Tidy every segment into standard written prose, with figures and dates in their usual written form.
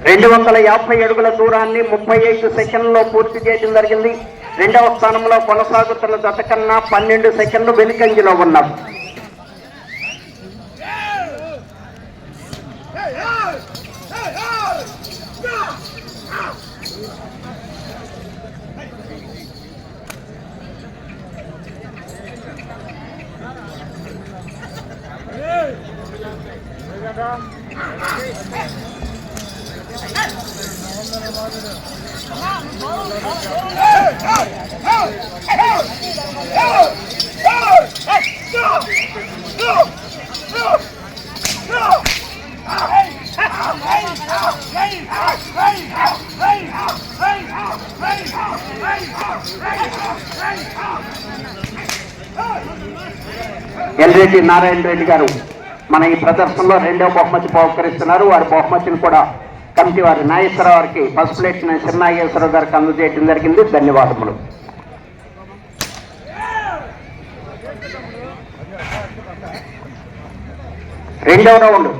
రెండు 250 అడుగుల దూరాన్ని 35 సెకండ్లలో పూర్తి చేయడం జరిగింది. రెండవ స్థానంలో కొనసాగుతున్న జత కన్నా 12 సెకండ్లు వెనుకంజలో ఉన్నారు. ఎల్రెడ్డి నారాయణ రెడ్డి గారు మన ఈ ప్రదర్శనలో రెండవ బహుమతి బహుకరిస్తున్నారు. వారి బహుమతిని కూడా కమిటీ వారి నాగేశ్వరరావు వారికి ఫస్ట్ ప్లేట్ నాగేశ్వరరావు గారికి అందజేయడం జరిగింది. ధన్యవాదములు. రెండవ రౌండ్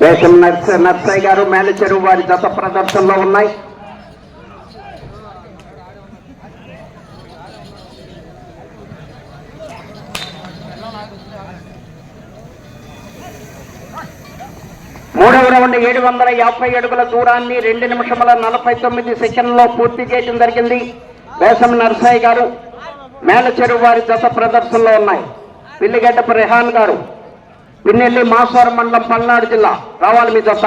దేశం నర్సయ్య గారు మేనేజరు వారి జత ప్రదర్శనలో ఉన్నాయి. మూడవ రౌండ్ 750 అడుగుల దూరాన్ని 2 నిమిషముల 49 సెకండ్లలో పూర్తి చేయడం జరిగింది. దేశం నర్సయ్య గారు మేనేజరు వారి జత ప్రదర్శనలో ఉన్నాయి. పిల్లిగడ్డపు రెహాన్ గారు పిన్నెల్లి మాస్వరం మండలం పల్నాడు జిల్లా రావాలి మీ జత.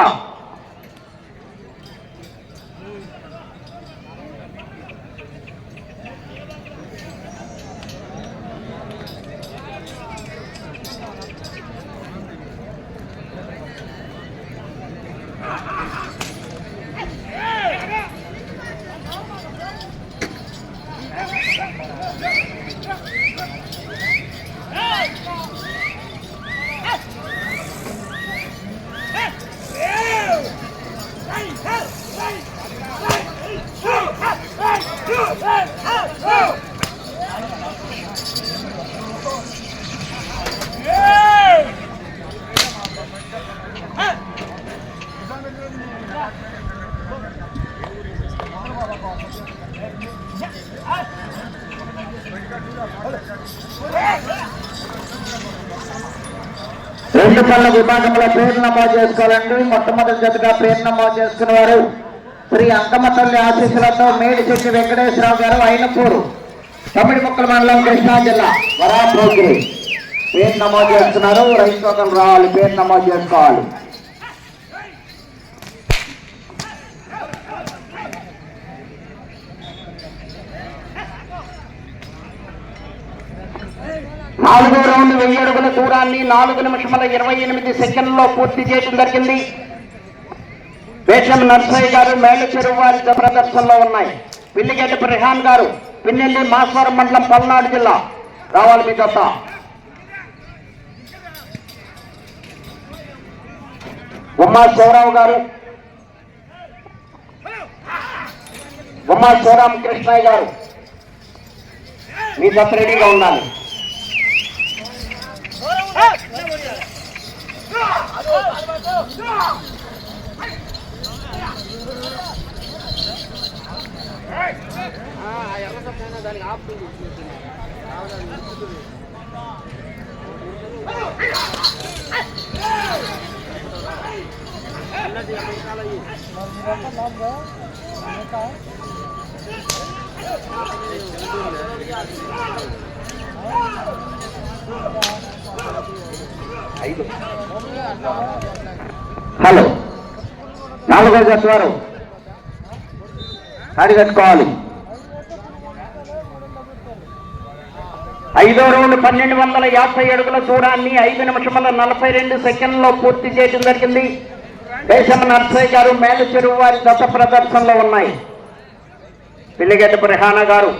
రెండు పళ్ళ విభాగంలో పేరు నమోదు చేసుకోవాలండి. మొట్టమొదటి జతగా పేరు నమోదు చేసుకున్న వారు శ్రీ అంకమ్మ తల్లి ఆశీస్సులతో మేడిశెట్టి వెంకటేశ్వరరావు గారు అయినపూరు తమిడిముక్కల మండలం కృష్ణా జిల్లా వరాప్రోగిరి పేరు నమోదు చేస్తున్నారు. రైతు రావాలి, పేరు నమోదు చేసుకోవాలి. నాలుగో రౌండ్ 1000 అడుగుల దూరాన్ని 4 నిమిషముల 28 సెకండ్లలో పూర్తి చేయడం జరిగింది. దేశం నర్సయ్య గారు మేలుచెరువు వారి ప్రదర్శనలో ఉన్నాయి. పిల్లిగడ్డపు రెహాన్ గారు పిన్నెల్లి మాస్వరం మండలం పల్నాడు జిల్లా రావాలి మీ జత. ఉమ్మా శివరావు గారు ఉమ్మా శివరామ కృష్ణయ్య గారు మీ జత రెడీగా ఉండాలి. హలో, 4వ జత వారు అడిగట్టుకోవాలి. 5వ రౌండ్ 1250 అడుగుల దూరాన్ని 5 నిమిషముల 42 సెకండ్లో పూర్తి చేయడం జరిగింది. దేశం నర్సయ్య గారు, మేలు చెరువు వారి దశ ప్రదర్శనలో ఉన్నాయి. పిల్లిగడ్డ రెహానా గారు,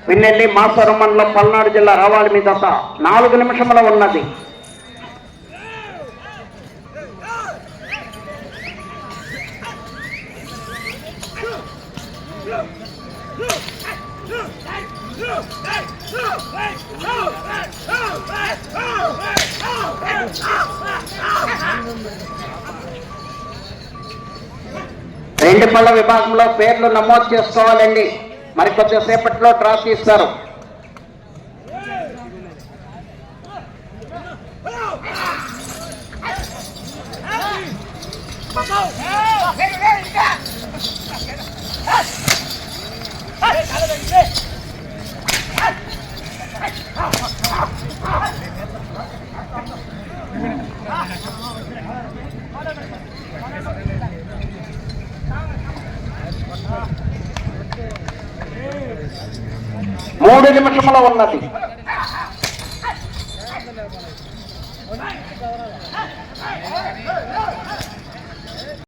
పిన్నెల్లి మాసవరం మండలం, పల్నాడు జిల్లా రావాలి. మీ దశ 4 నిమిషముల ఉన్నది. రెండు పళ్ళ విభాగంలో పేర్లు నమోదు చేసుకోవాలండి. మరి కొద్దిసేపట్లో డ్రా తీస్తారు. మూడు నిమిషముల ఉన్నది.